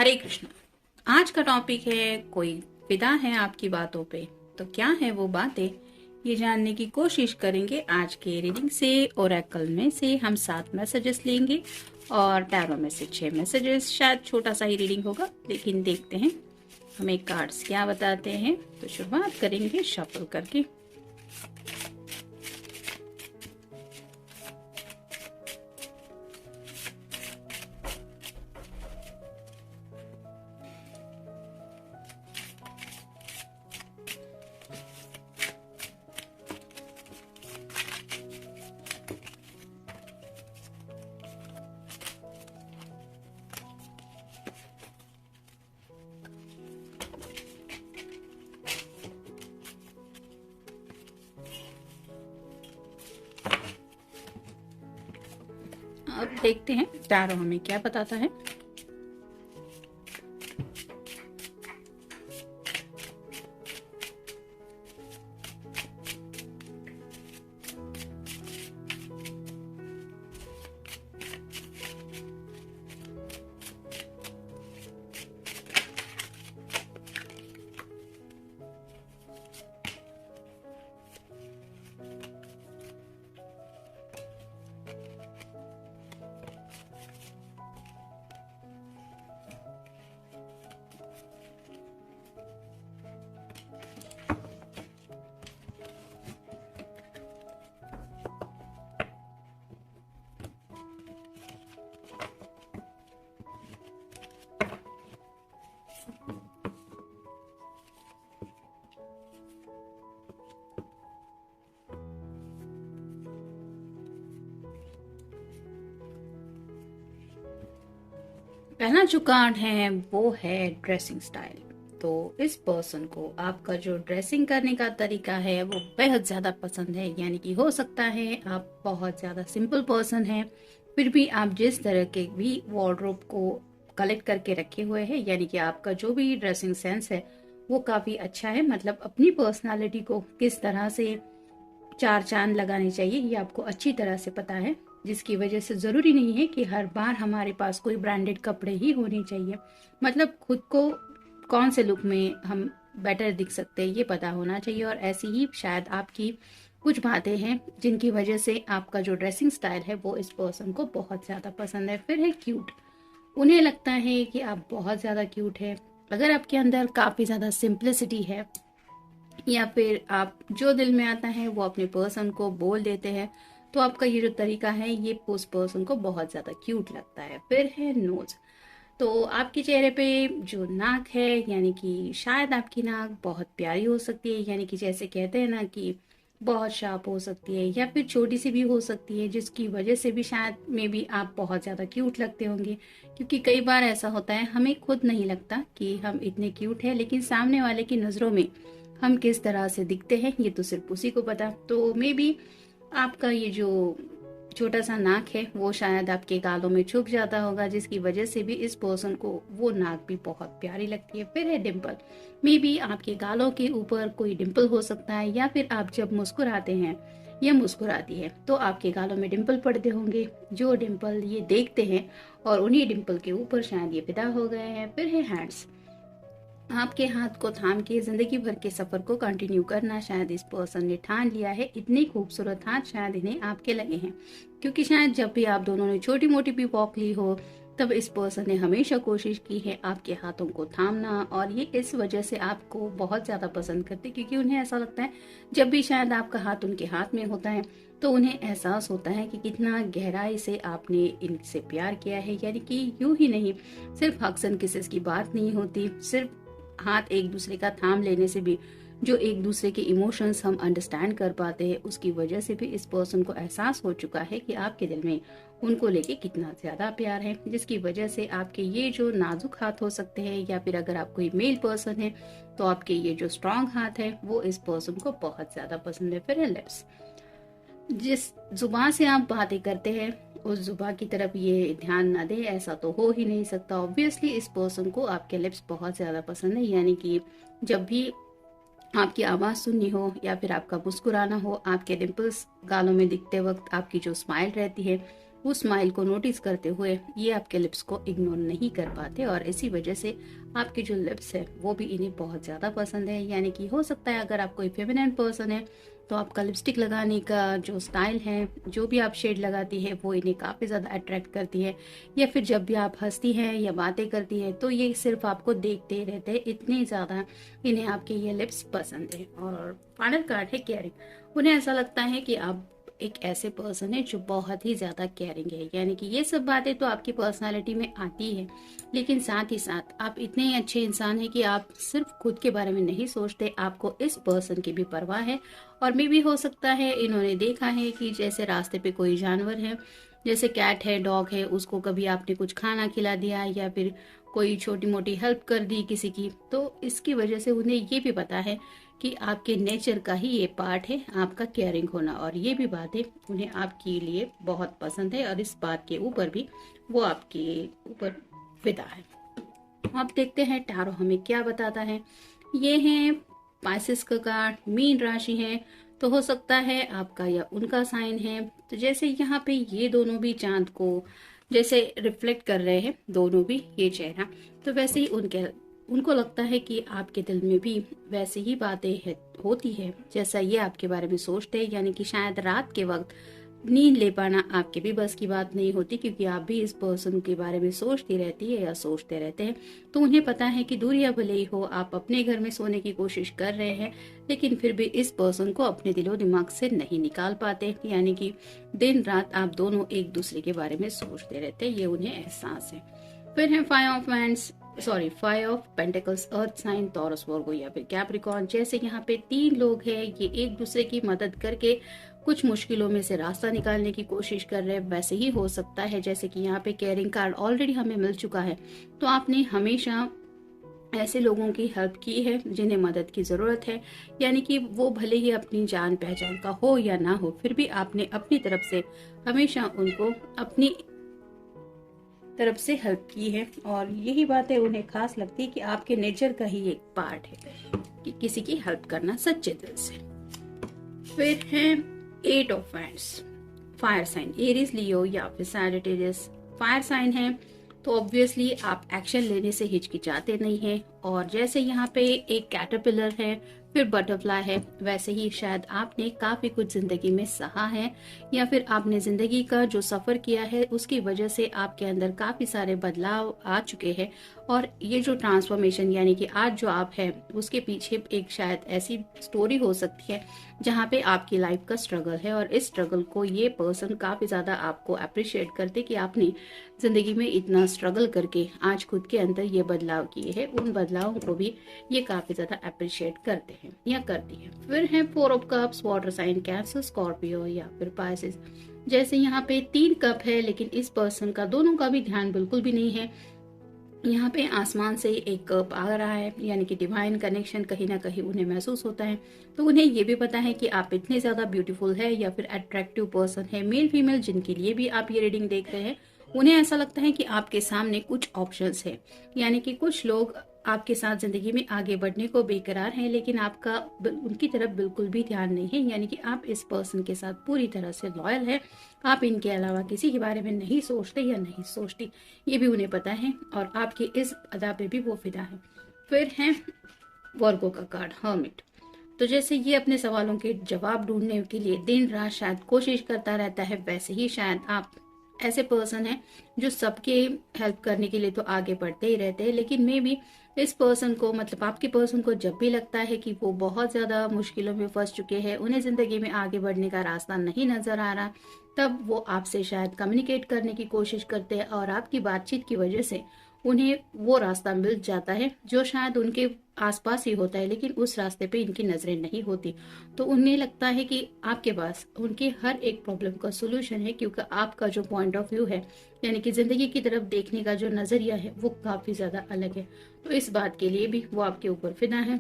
हरे कृष्ण। आज का टॉपिक है कोई फिदा है आपकी बातों पे, तो क्या है वो बातें, ये जानने की कोशिश करेंगे। आज के रीडिंग से ओरेकल में से हम 7 मैसेजेस लेंगे और टैरो में से 6 मैसेजेस। शायद छोटा सा ही रीडिंग होगा, लेकिन देखते हैं हमें कार्ड्स क्या बताते हैं। तो शुरुआत करेंगे शफल करके। अब देखते हैं टैरो हमें क्या बताता है। पहला जो कार्ड है वो है ड्रेसिंग स्टाइल। तो इस पर्सन को आपका जो ड्रेसिंग करने का तरीका है वो बेहद ज़्यादा पसंद है। यानी कि हो सकता है आप बहुत ज़्यादा सिंपल पर्सन हैं, फिर भी आप जिस तरह के भी वार्डरोब को कलेक्ट करके रखे हुए हैं, यानी कि आपका जो भी ड्रेसिंग सेंस है वो काफ़ी अच्छा है। मतलब अपनी पर्सनालिटी को किस तरह से चार चांद लगाने चाहिए ये आपको अच्छी तरह से पता है, जिसकी वजह से ज़रूरी नहीं है कि हर बार हमारे पास कोई ब्रांडेड कपड़े ही होने चाहिए। मतलब खुद को कौन से लुक में हम बेटर दिख सकते हैं ये पता होना चाहिए। और ऐसी ही शायद आपकी कुछ बातें हैं जिनकी वजह से आपका जो ड्रेसिंग स्टाइल है वो इस पर्सन को बहुत ज़्यादा पसंद है। फिर है क्यूट। उन्हें लगता है कि आप बहुत ज़्यादा क्यूट है। अगर आपके अंदर काफ़ी ज़्यादा सिंप्लिसिटी है या फिर आप जो दिल में आता है वो अपने पर्सन को बोल देते हैं, तो आपका ये जो तरीका है ये उस पर्सन को बहुत ज़्यादा क्यूट लगता है। फिर है नोज। तो आपके चेहरे पे जो नाक है, यानी कि शायद आपकी नाक बहुत प्यारी हो सकती है, यानी कि जैसे कहते हैं ना कि बहुत शार्प हो सकती है, या फिर छोटी सी भी हो सकती है, जिसकी वजह से भी शायद मे बी आप बहुत ज़्यादा क्यूट लगते होंगे। क्योंकि कई बार ऐसा होता है हमें खुद नहीं लगता कि हम इतने क्यूट हैं, लेकिन सामने वाले की नज़रों में हम किस तरह से दिखते हैं ये तो सिर्फ उसी को पता। तो मे बी आपका ये जो छोटा सा नाक है वो शायद आपके गालों में छुप जाता होगा, जिसकी वजह से भी इस पर्सन को वो नाक भी बहुत प्यारी लगती है। फिर है डिम्पल। मे बी आपके गालों के ऊपर कोई डिम्पल हो सकता है, या फिर आप जब मुस्कुराते हैं या मुस्कुराती है तो आपके गालों में डिम्पल पड़ते होंगे। जो डिम्पल ये देखते हैं और उन्हीं डिम्पल के ऊपर शायद ये फिदा हो गए हैं। फिर है हैंड्स। आपके हाथ को थाम के जिंदगी भर के सफर को कंटिन्यू करना शायद इस पर्सन ने ठान लिया है। इतने खूबसूरत हाथ शायद इन्हें आपके लगे हैं, क्योंकि शायद जब भी आप दोनों ने छोटी मोटी भी वॉक ली हो तब इस पर्सन ने हमेशा कोशिश की है आपके हाथों को थामना। और ये इस वजह से आपको बहुत ज़्यादा पसंद करते, क्योंकि उन्हें ऐसा लगता है जब भी शायद आपका हाथ उनके हाथ में होता है तो उन्हें एहसास होता है कि कितना गहराई से आपने इनसे प्यार किया है। यानी कि यूं ही नहीं, सिर्फ हग्स एंड किसेस की बात नहीं होती, सिर्फ हाथ एक दूसरे का थाम लेने से भी जो एक दूसरे के इमोशंस हम अंडरस्टैंड कर पाते हैं, उसकी वजह से भी इस पर्सन को एहसास हो चुका है कि आपके दिल में उनको लेके कितना ज़्यादा प्यार है, जिसकी वजह से आपके ये जो नाजुक हाथ हो सकते हैं, या फिर अगर आप कोई मेल पर्सन है तो आपके ये जो स्ट्रॉन्ग हाथ है वो इस पर्सन को बहुत ज़्यादा पसंद है। फिर है लिप्स। जिस जुबान से आप बातें करते हैं उस जुबान की तरफ ये ध्यान ना दे, ऐसा तो हो ही नहीं सकता। ऑब्वियसली इस पर्सन को आपके लिप्स बहुत ज़्यादा पसंद है। यानी कि जब भी आपकी आवाज़ सुननी हो या फिर आपका मुस्कुराना हो, आपके डिम्पल्स गालों में दिखते वक्त आपकी जो स्माइल रहती है उस स्माइल को नोटिस करते हुए ये आपके लिप्स को इग्नोर नहीं कर पाते और इसी वजह से आपके जो लिप्स है वो भी इन्हें बहुत ज़्यादा पसंद है। यानी कि हो सकता है अगर आप कोई फेमिनिन पर्सन है तो आपका लिपस्टिक लगाने का जो स्टाइल है, जो भी आप शेड लगाती है वो इन्हें काफ़ी ज़्यादा अट्रैक्ट करती है। या फिर जब भी आप हंसती हैं या बातें करती हैं तो ये सिर्फ आपको देखते रहते हैं, इतने ज़्यादा इन्हें आपके ये लिप्स पसंद है। और फाइनल कार्ड है केयरिंग। उन्हें ऐसा लगता है कि आप एक ऐसे पर्सन है जो बहुत ही ज़्यादा केयरिंग है। यानी कि ये सब बातें तो आपकी पर्सनालिटी में आती है, लेकिन साथ ही साथ आप इतने अच्छे इंसान हैं कि आप सिर्फ खुद के बारे में नहीं सोचते, आपको इस पर्सन की भी परवाह है। और मे भी हो सकता है इन्होंने देखा है कि जैसे रास्ते पे कोई जानवर है, जैसे कैट है, डॉग है, उसको कभी आपने कुछ खाना खिला दिया या फिर कोई छोटी मोटी हेल्प कर दी किसी की, तो इसकी वजह से उन्हें ये भी पता है कि आपके नेचर का ही ये पार्ट है आपका केयरिंग होना। और ये भी बातें उन्हें आपके लिए बहुत पसंद है और इस बात के ऊपर भी वो आपके ऊपर फिदा है। अब देखते हैं टैरो हमें क्या बताता है। ये है पाइसेस का कार्ड, मीन राशि है, तो हो सकता है आपका या उनका साइन है। तो जैसे यहाँ पे ये दोनों भी चांद को जैसे रिफ्लेक्ट कर रहे हैं, दोनों भी ये चेहरा, तो वैसे ही उनको लगता है कि आपके दिल में भी वैसे ही बातें होती है जैसा ये आपके बारे में सोचते हैं। यानी कि शायद रात के वक्त नींद ले पाना आपके भी बस की बात नहीं होती, क्योंकि आप भी इस पर्सन के बारे में सोचती रहती है या सोचते रहते हैं। तो उन्हें पता है कि दूरियां भले ही हो, आप अपने घर में सोने की कोशिश कर रहे हैं, लेकिन फिर भी इस पर्सन को अपने दिलो दिमाग से नहीं निकाल पाते। यानी कि दिन रात आप दोनों एक दूसरे के बारे में सोचते रहते हैं, ये उन्हें एहसास है। फिर है five of pentacles, earth sign, Taurus, Virgo या फिर कैप्रिकॉर्न। जैसे यहाँ पे 3 लोग हैं, ये एक दूसरे की मदद करके कुछ मुश्किलों में से रास्ता निकालने की कोशिश कर रहे हैं। वैसे ही हो सकता है जैसे कि यहाँ पे केयरिंग कार्ड ऑलरेडी हमें मिल चुका है, तो आपने हमेशा ऐसे लोगों की हेल्प की है जिन्हें मदद की ज़रूरत है। यानी कि वो भले ही अपनी जान पहचान का हो या ना हो, फिर भी आपने अपनी तरफ से हमेशा उनको अपनी तरफ से हेल्प की है। और यही बातें उन्हें खास लगती है कि आपके नेचर का ही एक पार्ट है कि किसी की हेल्प करना सच्चे दिल से। फिर है 8 of wands, fire sign, Aries, Leo या फिर सैजिटेरियस। फायर साइन है तो ऑब्वियसली आप एक्शन लेने से हिचकिचाते नहीं हैं। और जैसे यहाँ पे एक कैटरपिलर है, फिर बटरफ्लाई है, वैसे ही शायद आपने काफी कुछ जिंदगी में सहा है या फिर आपने जिंदगी का जो सफर किया है उसकी वजह से आपके अंदर काफी सारे बदलाव आ चुके हैं। और ये जो ट्रांसफॉर्मेशन यानी कि आज जो आप है उसके पीछे एक शायद ऐसी स्टोरी हो सकती है जहाँ पे आपकी लाइफ का स्ट्रगल है, और इस स्ट्रगल को ये पर्सन काफी ज्यादा आपको अप्रिशिएट करते कि आपने जिंदगी में इतना स्ट्रगल करके आज खुद के अंदर ये बदलाव किए हैं। उन बदलावों को भी ये काफी ज्यादा अप्रिशिएट करते हैं या करती है। फिर है 4 of cups, water sign, Cancer, Scorpio या फिर पाइसेस। जैसे यहाँ पे 3 कप है, लेकिन इस पर्सन का दोनों का भी ध्यान बिल्कुल भी नहीं है। यहाँ पे आसमान से एक कप आ रहा है, यानी कि डिवाइन कनेक्शन कहीं ना कहीं उन्हें महसूस होता है। तो उन्हें ये भी पता है कि आप इतने ज्यादा ब्यूटीफुल है या फिर अट्रैक्टिव पर्सन है, मेल फीमेल जिनके लिए भी आप ये रीडिंग देख रहे हैं, उन्हें ऐसा लगता है कि आपके सामने कुछ ऑप्शंस है। यानी कि कुछ लोग आपके साथ जिंदगी में आगे बढ़ने को बेकरार हैं, लेकिन आपका उनकी तरफ बिल्कुल भी ध्यान नहीं है। यानी कि आप इस पर्सन के साथ पूरी तरह से लॉयल है, आप इनके अलावा किसी के बारे में नहीं सोचते या नहीं सोचती, ये भी उन्हें पता है और आपकी इस अदा पे भी वो फिदा है। फिर है वर्गो का कार्ड, हर्मिट। तो जैसे ये अपने सवालों के जवाब ढूंढने के लिए दिन रात शायद कोशिश करता रहता है, वैसे ही शायद आप ऐसे पर्सन है जो सबके हेल्प करने के लिए तो आगे बढ़ते ही रहते हैं, लेकिन मे भी इस पर्सन को, मतलब आपके पर्सन को, जब भी लगता है कि वो बहुत ज्यादा मुश्किलों में फंस चुके हैं, उन्हें जिंदगी में आगे बढ़ने का रास्ता नहीं नजर आ रहा, तब वो आपसे शायद कम्युनिकेट करने की कोशिश करते हैं और आपकी बातचीत की वजह से उन्हें वो रास्ता मिल जाता है जो शायद उनके आसपास ही होता है, लेकिन उस रास्ते पे इनकी नजरें नहीं होती। तो उन्हें लगता है कि आपके पास उनके हर एक प्रॉब्लम का सोल्यूशन है, क्योंकि आपका जो पॉइंट ऑफ व्यू है, यानी कि जिंदगी की तरफ देखने का जो नजरिया है, वो काफी ज्यादा अलग है। तो इस बात के लिए भी वो आपके ऊपर फिदा है।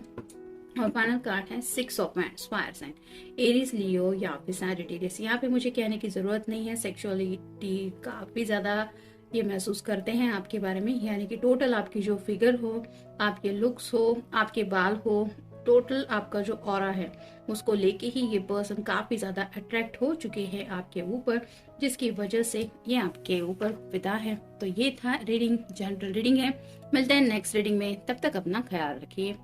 और फाइनल कार्ड है 6 of wands, fire sign, Aries, Leo या फिर सैजिटेरियस। यहाँ पे मुझे कहने की जरूरत नहीं है, सेक्सुअलिटी काफी ज्यादा ये महसूस करते हैं आपके बारे में। यानी कि टोटल आपकी जो फिगर हो, आपके लुक्स हो, आपके बाल हो, टोटल आपका जो ऑरा है उसको लेके ही ये पर्सन काफी ज्यादा अट्रैक्ट हो चुके हैं आपके ऊपर, जिसकी वजह से ये आपके ऊपर फिदा है। तो ये था रीडिंग, जनरल रीडिंग है। मिलते हैं नेक्स्ट रीडिंग में, तब तक अपना ख्याल रखिए।